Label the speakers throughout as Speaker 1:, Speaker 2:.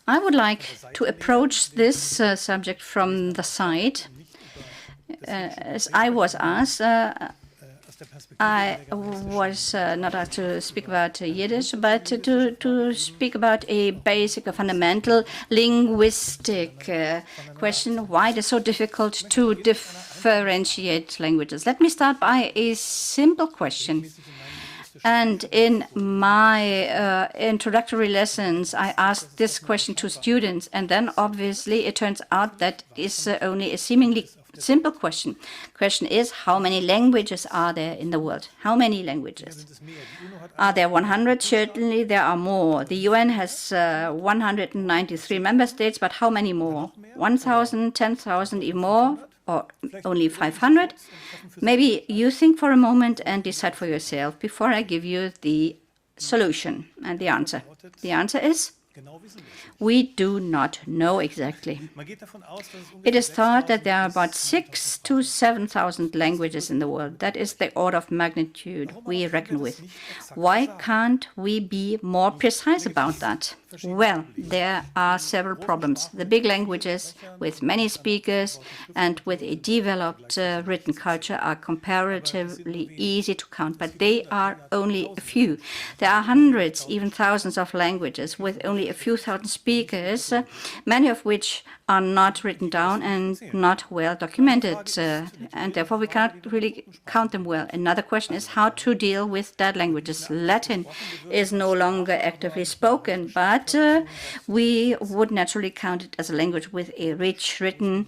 Speaker 1: I would like to approach this subject from the side. As I was asked, I was not asked to speak about Yiddish, but to speak about a basic, a fundamental linguistic question, why it is so difficult to differentiate languages. Let me start by a simple question. And in my introductory lessons, I asked this question to students, and then obviously it turns out that it's only a seemingly simple question. Question is, how many languages are there in the world? How many languages? Are there 100? Certainly there are more. The UN has 193 member states, but how many more? 1,000, 10,000, even more? Or only 500? Maybe you think for a moment and decide for yourself before I give you the solution and the answer. The answer is, we do not know exactly. It is thought that there are about 6,000 to 7,000 languages in the world. That is the order of magnitude we reckon with. Why can't we be more precise about that? Well, there are several problems. The big languages with many speakers and with a developed written culture are comparatively easy to count, but they are only a few. There are hundreds, even thousands of languages with only a few thousand speakers, many of which are not written down and not well documented, and therefore we cannot really count them well. Another question is how to deal with dead languages. Latin is no longer actively spoken, but we would naturally count it as a language with a rich written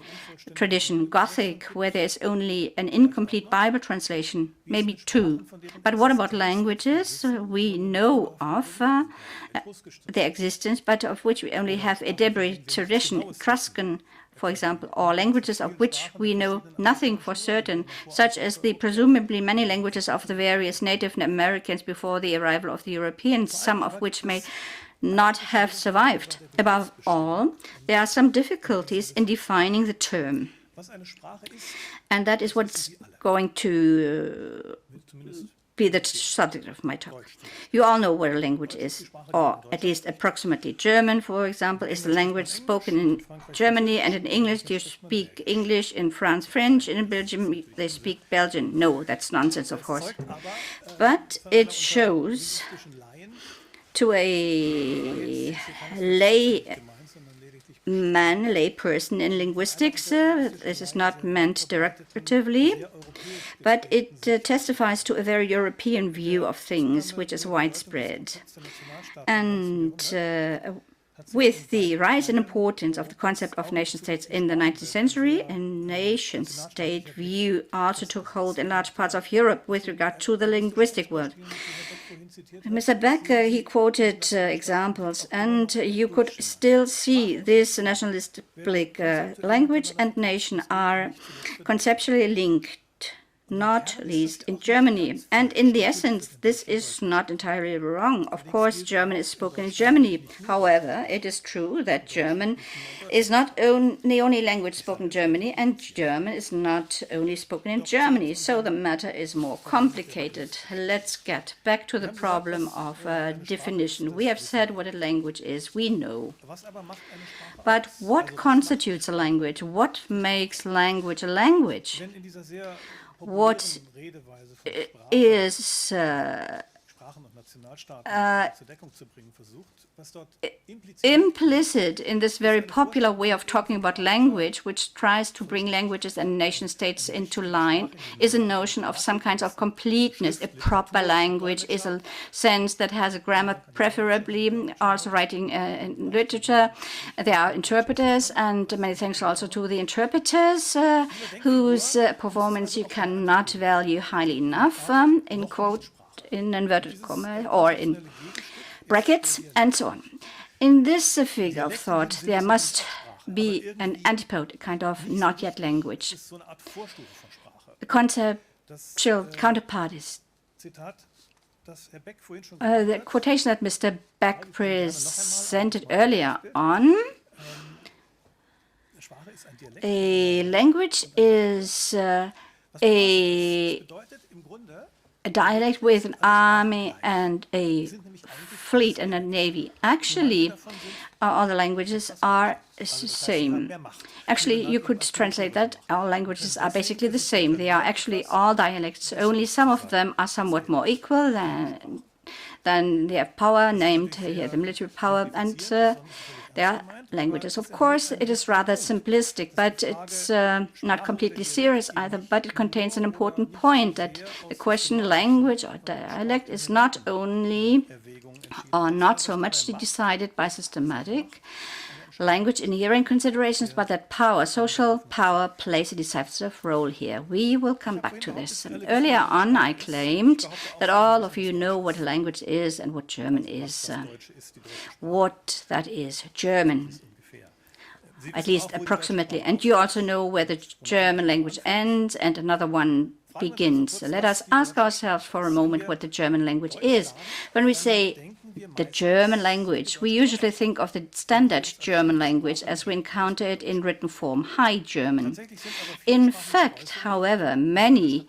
Speaker 1: tradition. Gothic, where there is only an incomplete Bible translation, maybe two. But what about languages we know of their existence, but of which we only have a debris tradition? Etruscan, for example, or languages of which we know nothing for certain, such as the presumably many languages of the various Native Americans before the arrival of the Europeans, some of which may not have survived. Above all, there are some difficulties in defining the term. And that is what's going to be the subject of my talk. You all know what a language is, or at least approximately. German, for example, is the language spoken in Germany, and in English you speak English, in France French, and in Belgium they speak Belgian. No, that's nonsense, of course. But it shows to a layperson in linguistics, this is not meant derogatively, but it testifies to a very European view of things, which is widespread. And with the rise in importance of the concept of nation-states in the 19th century, a nation-state view also took hold in large parts of Europe with regard to the linguistic world. Mr. Becker, he quoted examples, and you could still see this nationalistic language and nation are conceptually linked, not least in Germany. And in the essence, this is not entirely wrong. Of course, German is spoken in Germany. However, it is true that German is not the only language spoken in Germany, and German is not only spoken in Germany. So the matter is more complicated. Let's get back to the problem of definition. We have said what a language is. We know. But what constitutes a language? What makes language a language? What is implicit in this very popular way of talking about language, which tries to bring languages and nation-states into line, is a notion of some kinds of completeness. A proper language is a sense that has a grammar, preferably also writing in literature. There are interpreters, and many thanks also to the interpreters, whose performance you cannot value highly enough, in quote, in inverted commas or in brackets, and so on. In this figure of thought, there must be an antipode, a kind of not yet language. The conceptual counterpart is the quotation that Mr. Beck presented earlier on. A language is a a dialect with an army and a fleet and a navy. Actually, all the languages are the same. Actually, you could translate that all languages are basically the same. They are actually all dialects, only some of them are somewhat more equal than they have power, named here the military power, and there are languages. Of course, it is rather simplistic, but it's not completely serious either, but it contains an important point that the question language or dialect is not only or not so much decided by systematic language inherent considerations, but that power, social power, plays a decisive role here. We will come back to this. Earlier on, I claimed that all of you know what a language is and what German is. What that is, German, at least approximately. And you also know where the German language ends and another one begins. So let us ask ourselves for a moment what the German language is. When we say the German language, we usually think of the standard German language as we encounter it in written form, High German. In fact, however, many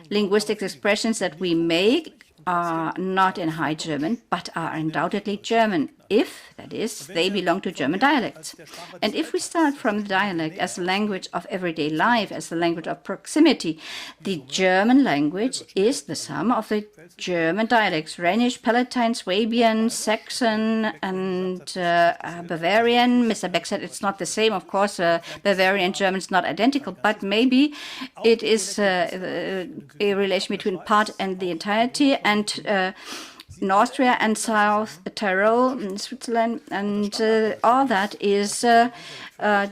Speaker 1: linguistic expressions that we make are not in High German, but are undoubtedly German, if, that is, they belong to German dialects. And if we start from the dialect as the language of everyday life, as the language of proximity, the German language is the sum of the German dialects, Rhenish, Palatine, Swabian, Saxon, and Bavarian. Mr. Beck said it's not the same. Of course, Bavarian and German is not identical, but maybe it is a relation between part and the entirety, and in Austria and South Tyrol, in Switzerland, and all that is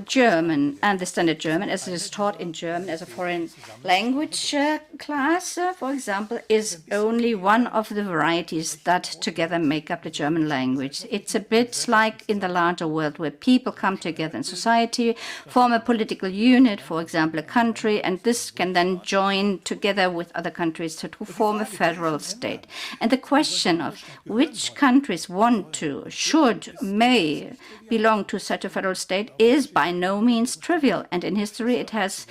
Speaker 1: German. And the standard German, as it is taught in German as a foreign language class, for example, is only one of the varieties that together make up the German language. It's a bit like in the larger world where people come together in society, form a political unit, for example, a country, and this can then join together with other countries to form a federal state. And the question of which countries want to, should, may belong to such a federal state is by no means trivial, and in history it has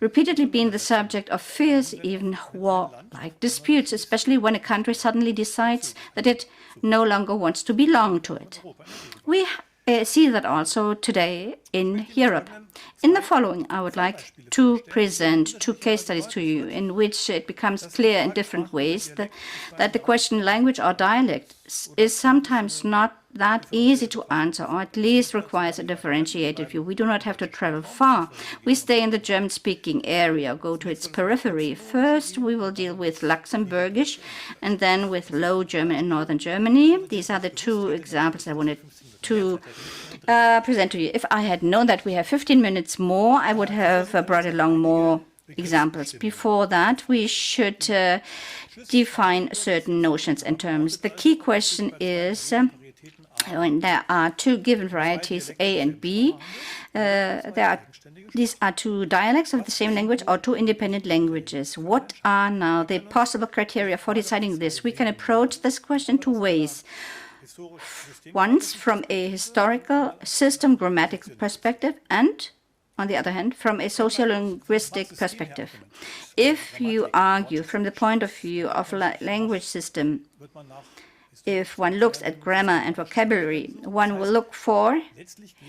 Speaker 1: repeatedly been the subject of fierce, even war-like disputes, especially when a country suddenly decides that it no longer wants to belong to it. We see that also today in Europe. In the following, I would like to present two case studies to you in which it becomes clear in different ways that the question language or dialect is sometimes not that easy to answer, or at least requires a differentiated view. We do not have to travel far. We stay in the German-speaking area, go to its periphery. First, we will deal with Luxembourgish and then with Low German in northern Germany. These are the two examples I wanted to present to you. If I had known that we have 15 minutes more, I would have brought along more examples. Before that, we should define certain notions and terms. The key question is, when there are two given varieties, A and B, these are two dialects of the same language or two independent languages. What are now the possible criteria for deciding this? We can approach this question two ways. Once from a historical system grammatical perspective, and on the other hand, from a sociolinguistic perspective. If you argue from the point of view of language system, if one looks at grammar and vocabulary, one will look for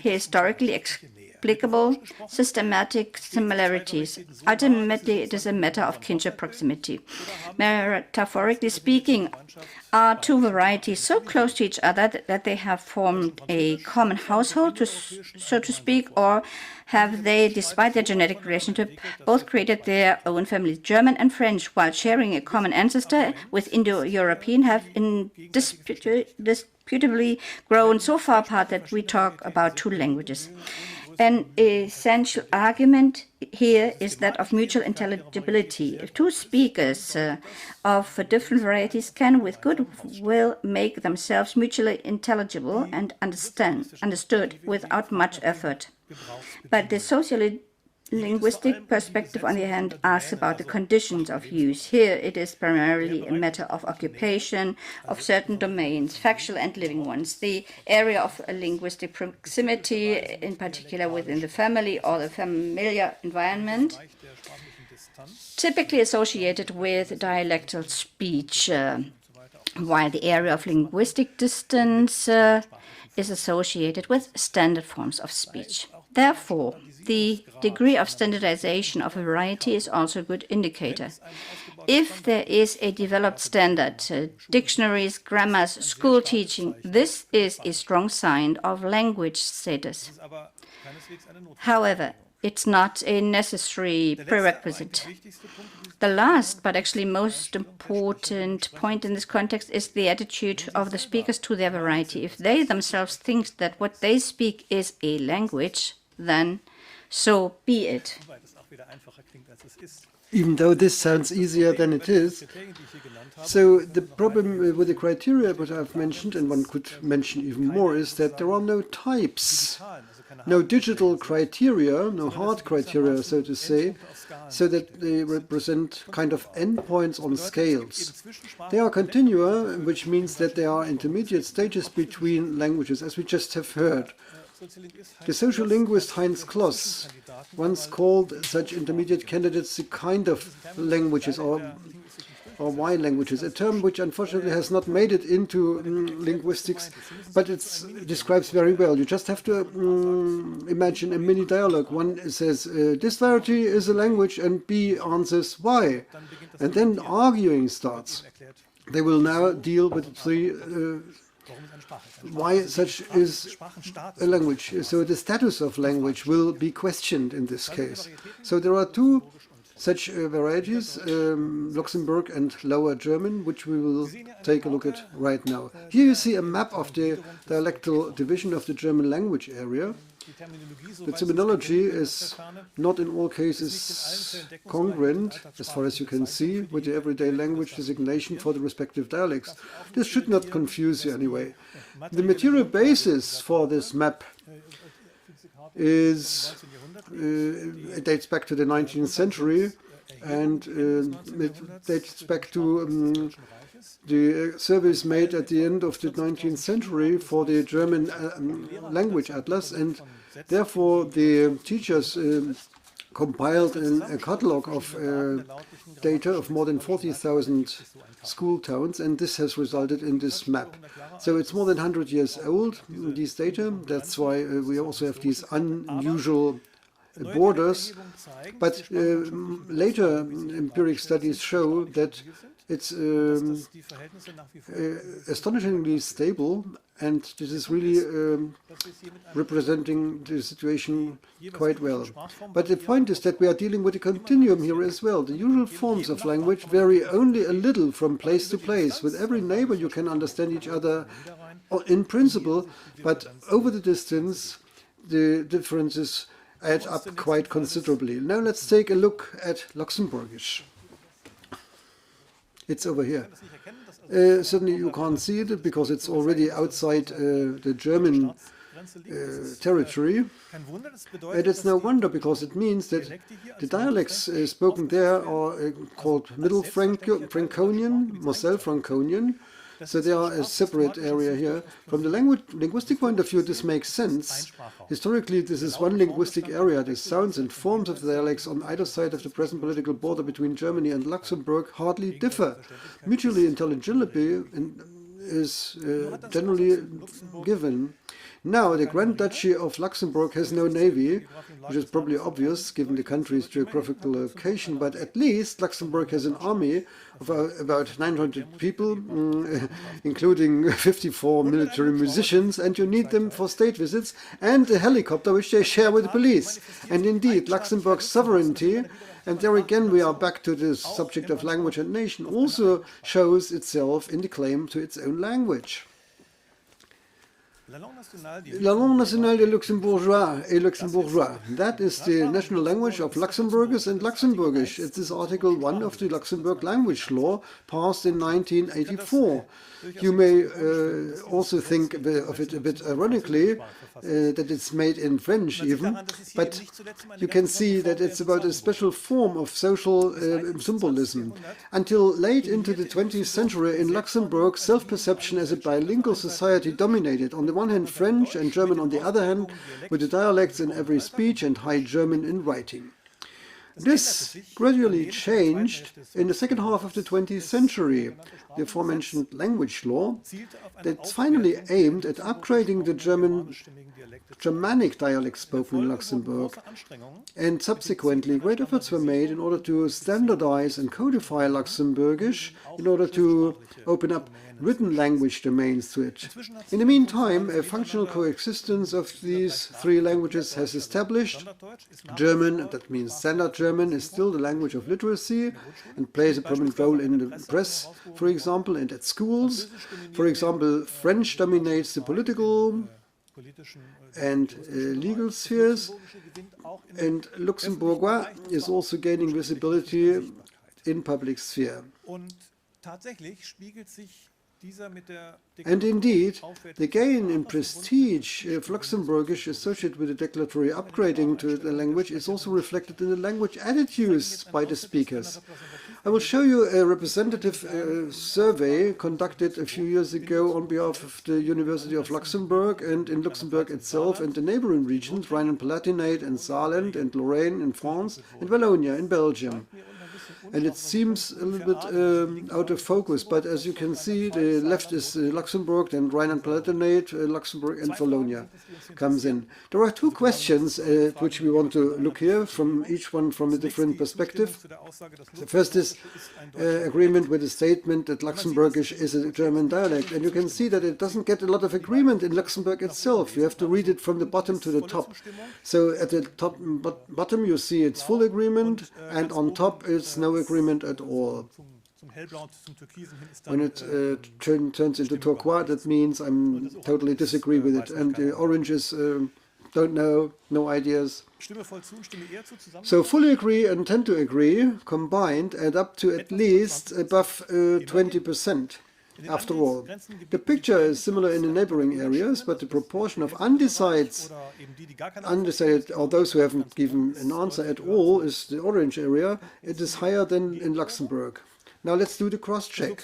Speaker 1: historically explicable systematic similarities. Ultimately, it is a matter of kinship proximity. Metaphorically speaking, are two varieties so close to each other that they have formed a common household, so to speak, or have they, despite their genetic relationship, both created their own families? German and French, while sharing a common ancestor with Indo-European, have indisputably grown so far apart that we talk about two languages. An essential argument here is that of mutual intelligibility. If two speakers of different varieties can with good will make themselves mutually intelligible and understood without much effort. But the linguistic perspective, on the other hand, asks about the conditions of use. Here it is primarily a matter of occupation of certain domains, factual and living ones. The area of linguistic proximity, in particular within the family or the familiar environment, typically associated with dialectal speech, while the area of linguistic distance is associated with standard forms of speech. Therefore, the degree of standardization of a variety is also a good indicator. If there is a developed standard, dictionaries, grammars, school teaching, this is a strong sign of language status. However, it's not a necessary prerequisite. The last, but actually most important point in this context is the attitude of the speakers to their variety. If they themselves think that what they speak is a language, then so be it.
Speaker 2: Even though this sounds easier than it is. So the problem with the criteria that I've mentioned, and one could mention even more, is that there are no types, no digital criteria, no hard criteria, so to say, so that they represent kind of endpoints on scales. They are continua, which means that they are intermediate stages between languages, as we just have heard. The social linguist Heinz Kloss once called such intermediate candidates the kind of languages or Y languages, a term which unfortunately has not made it into linguistics, but it describes very well. You just have to imagine a mini dialogue. One says, this variety is a language, and B answers why. And then arguing starts. They will now deal with why such is a language. So the status of language will be questioned in this case. So there are two such varieties, Luxembourg and Lower German, which we will take a look at right now. Here you see a map of the dialectal division of the German language area. The terminology is not in all cases congruent, as far as you can see, with the everyday language designation for the respective dialects. This should not confuse you anyway. The material basis for this map is it dates back to the 19th century, and it dates back to the surveys made at the end of the 19th century for the German language atlas, and therefore the teachers compiled a catalog of data of more than 40,000 school towns, and this has resulted in this map. So it's more than 100 years old, these data. That's why we also have these unusual borders. But later empiric studies show that it's astonishingly stable, and this is really representing the situation quite well. But the point is that we are dealing with a continuum here as well. The usual forms of language vary only a little from place to place. With every neighbor you can understand each other in principle, but over the distance the differences add up quite considerably. Now let's take a look at Luxembourgish. It's over here. Certainly you can't see it because it's already outside the German territory. And it's no wonder, because it means that the dialects spoken there are called Middle Franconian, Moselle Franconian. So they are a separate area here. From the linguistic point of view, this makes sense. Historically, this is one linguistic area. The sounds and forms of the dialects on either side of the present political border between Germany and Luxembourg hardly differ. Mutually intelligibility is generally given. Now, the Grand Duchy of Luxembourg has no navy, which is probably obvious given the country's geographical location, but at least Luxembourg has an army of about 900 people, including 54 military musicians, and you need them for state visits, and a helicopter which they share with the police. And indeed, Luxembourg's sovereignty, and there again we are back to the subject of language and nation, also shows itself in the claim to its own language. La langue nationale des Luxembourgeois et Luxembourgeois. That is the national language of Luxembourgers and Luxembourgish. It is Article 1 of the Luxembourg language law passed in 1984. You may also think of it a bit ironically that it's made in French even, but you can see that it's about a special form of social symbolism. Until late into the 20th century in Luxembourg, self-perception as a bilingual society dominated. On the one hand French and German on the other hand, with the dialects in every speech and High German in writing. This gradually changed in the second half of the 20th century. The aforementioned language law that finally aimed at upgrading the Germanic dialect spoken in Luxembourg, and subsequently great efforts were made in order to standardize and codify Luxembourgish in order to open up written language domains to it. In the meantime, a functional coexistence of these three languages has established. German, that means Standard German, is still the language of literacy and plays a prominent role in the press, for example, and at schools. For example, French dominates the political and legal spheres, and Luxembourgeois is also gaining visibility in public sphere. And indeed, the gain in prestige of Luxembourgish associated with the declaratory upgrading to the language is also reflected in the language attitudes by the speakers. I will show you a representative survey conducted a few years ago on behalf of the University of Luxembourg and in Luxembourg itself and the neighboring regions, Rhine-Palatinate and Saarland and Lorraine in France and Pelewnia in Belgium. And it seems a little bit out of focus, but as you can see, the left is Luxembourg, then Rhine-Palatinate, Luxembourg, and Wallonia comes in. There are two questions which we want to look here, from each one from a different perspective. The first is agreement with the statement that Luxembourgish is a German dialect, and you can see that it doesn't get a lot of agreement in Luxembourg itself. You have to read it from the bottom to the top. So at the bottom you see it's full agreement, and on top it's no agreement at all. When it turns into turquoise, that means I totally disagree with it. And the oranges don't know, no ideas. So fully agree and tend to agree combined add up to at least above 20%. After all, the picture is similar in the neighboring areas, but the proportion of undecided or those who haven't given an answer at all is the orange area. It is higher than in Luxembourg. Now let's do the cross-check.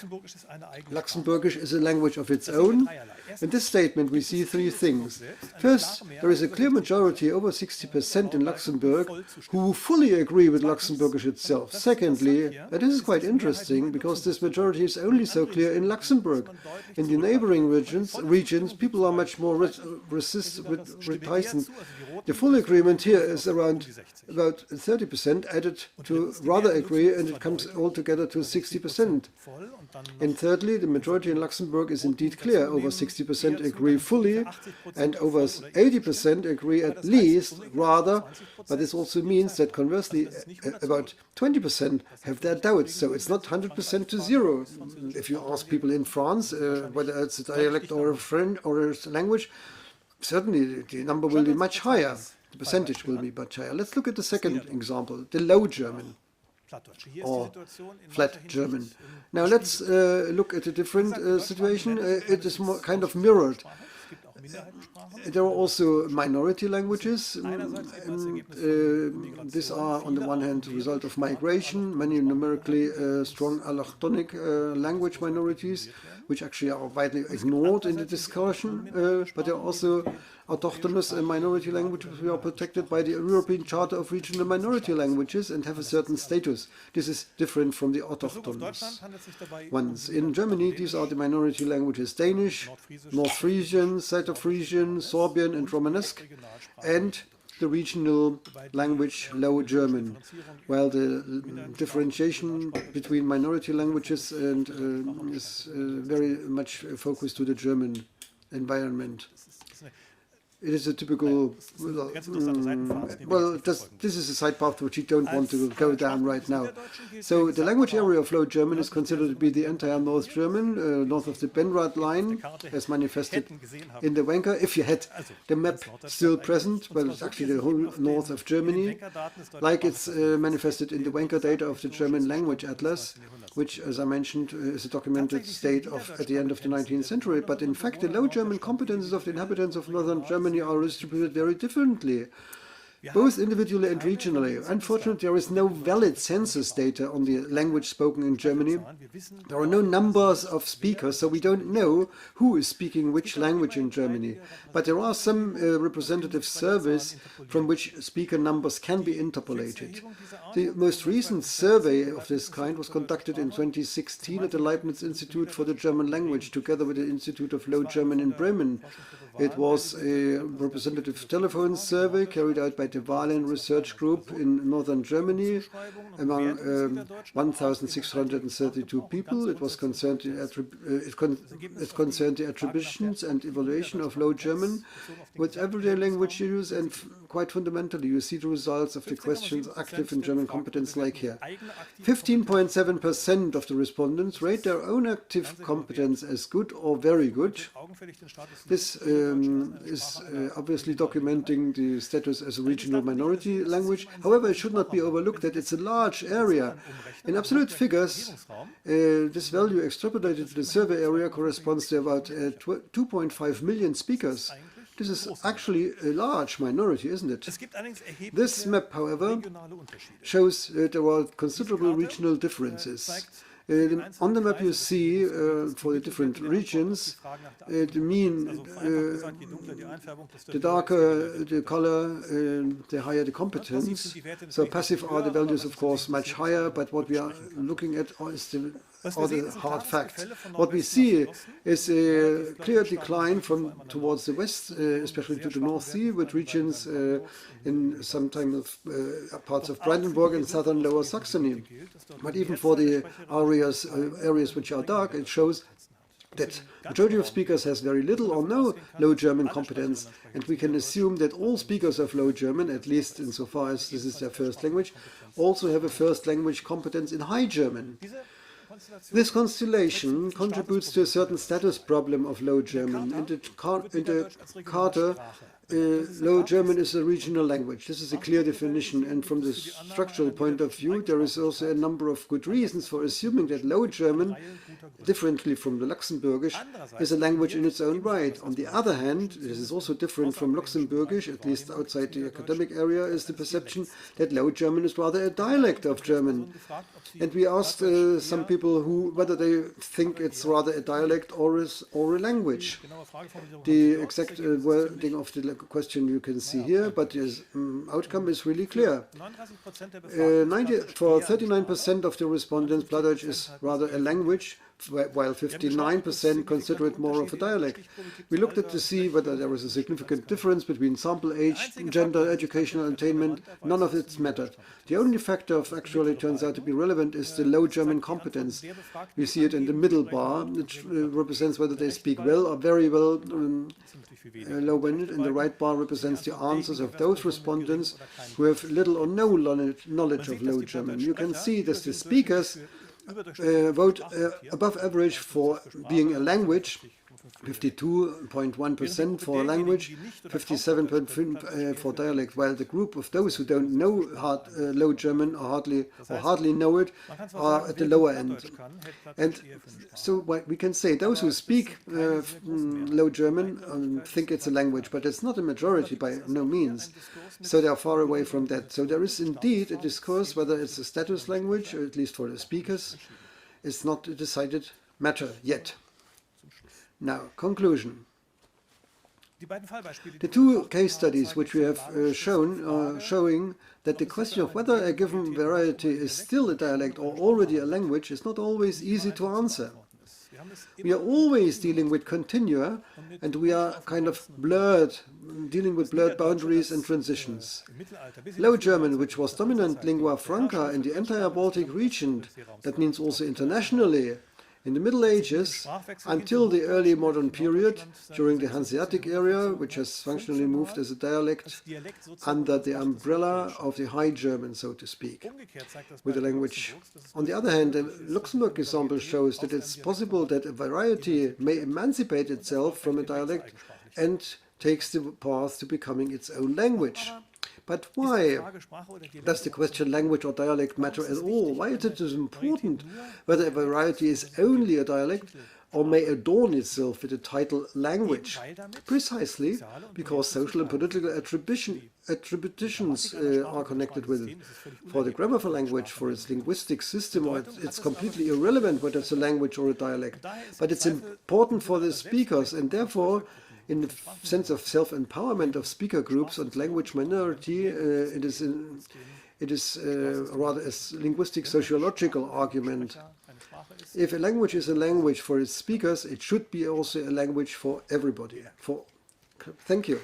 Speaker 2: Luxembourgish is a language of its own. In this statement we see three things. First, there is a clear majority, over 60% in Luxembourg, who fully agree with Luxembourgish itself. Secondly, and this is quite interesting because this majority is only so clear in Luxembourg. In the neighboring regions people are much more reticent. The full agreement here is around about 30% added to rather agree, and it comes altogether to 60%. And thirdly, the majority in Luxembourg is indeed clear. Over 60% agree fully, and over 80% agree at least rather, but this also means that conversely about 20% have their doubts. So it's not 100% to zero. If you ask people in France whether it's a dialect or a French or a language, certainly the number will be much higher. The percentage will be much higher. Let's look at the second example, the Low German or flat German. Now let's look at a different situation. It is more kind of mirrored. There are also minority languages. These are on the one hand the result of migration, many numerically strong allochtonic language minorities, which actually are widely ignored in the discussion, but there are also autochthonous minority languages who are protected by the European Charter of Regional Minority Languages and have a certain status. This is different from the autochthonous ones. In Germany, these are the minority languages Danish, North Frisian, Cyto-Frisian, Sorbian and Romanesque, and the regional language Low German, while the differentiation between minority languages and is very much focused to the German environment. it is a typical, this is a side path which you don't want to go down right now. So the language area of Low German is considered to be the entire North German, north of the Benrad line, as manifested in the Wenker. If you had the map still present, well, it's actually the whole north of Germany, like it's manifested in the Wenker data of the German Language Atlas, which, as I mentioned, is a documented state at the end of the 19th century. But in fact, the Low German competences of the inhabitants of northern Germany are distributed very differently, both individually and regionally. Unfortunately, there is no valid census data on the language spoken in Germany. There are no numbers of speakers, so we don't know who is speaking which language in Germany. But there are some representative surveys from which speaker numbers can be interpolated. The most recent survey of this kind was conducted in 2016 at the Leibniz Institute for the German Language, together with the Institute of Low German in Bremen. It was a representative telephone survey carried out by the Wahlen Research Group in northern Germany among 1,632 people. It was concerned it concerned the attributions and evaluation of Low German with everyday language use, and quite fundamentally, you see the results of the questions active in German competence like here. 15.7% of the respondents rate their own active competence as good or very good. This is obviously documenting the status as a regional minority language. However, it should not be overlooked that it's a large area. In absolute figures, this value extrapolated to the survey area corresponds to about 2.5 million speakers. This is actually a large minority, isn't it? This map, however, shows there are considerable regional differences. On the map you see, for the different regions, the mean, the darker the color, the higher the competence. So passive are the values, of course, much higher, but what we are looking at is the hard fact. What we see is a clear decline from towards the west, especially to the North Sea, with regions in some time of parts of Brandenburg and southern Lower Saxony. But even for the areas which are dark, it shows that the majority of speakers has very little or no Low German competence, and we can assume that all speakers of Low German, at least insofar as this is their first language, also have a first language competence in High German. This constellation contributes to a certain status problem of Low German. In the Charta, Low German is a regional language. This is a clear definition, and from the structural point of view, there is also a number of good reasons for assuming that Low German, differently from the Luxembourgish, is a language in its own right. On the other hand, this is also different from Luxembourgish, at least outside the academic area, is the perception that Low German is rather a dialect of German. And we asked some people whether they think it's rather a dialect or a language. The exact wording of the question you can see here, but the outcome is really clear. For 39% of the respondents, Plattdeutsch is rather a language, while 59% consider it more of a dialect. We looked at to see whether there was a significant difference between sample age, gender, educational attainment. None of it mattered. The only factor of actually turns out to be relevant is the Low German competence. We see it in the middle bar, which represents whether they speak well or very well Low German, and the right bar represents the answers of those respondents who have little or no knowledge of Low German. You can see that the speakers vote above average for being a language, 52.1% for language, 57.5% for dialect, while the group of those who don't know Low German or hardly know it are at the lower end. And so what we can say, those who speak Low German think it's a language, but it's not a majority by no means. So they are far away from that. So there is indeed a discourse whether it's a status language, or at least for the speakers. It's not a decided matter yet. Now, conclusion. The two case studies which we have shown are showing that the question of whether a given variety is still a dialect or already a language is not always easy to answer. We are always dealing with continua, and we are kind of dealing with blurred boundaries and transitions. Low German, which was dominant lingua franca in the entire Baltic region, that means also internationally, In the Middle Ages, until the early modern period, during the Hanseatic era, which has functionally moved as a dialect under the umbrella of the High German, so to speak, with the language. On the other hand, the Luxembourg example shows that it's possible that a variety may emancipate itself from a dialect and takes the path to becoming its own language. But why does the question language or dialect matter at all? Why is it important whether a variety is only a dialect or may adorn itself with the title language? Precisely because social and political attributions are connected with it. For the grammar for language, for its linguistic system, it's completely irrelevant whether it's a language or a dialect. But it's important for the speakers, and therefore in the sense of self-empowerment of speaker groups and language minority, it is rather a linguistic sociological argument. If a language is a language for its speakers, it should be also a language for everybody. Thank you.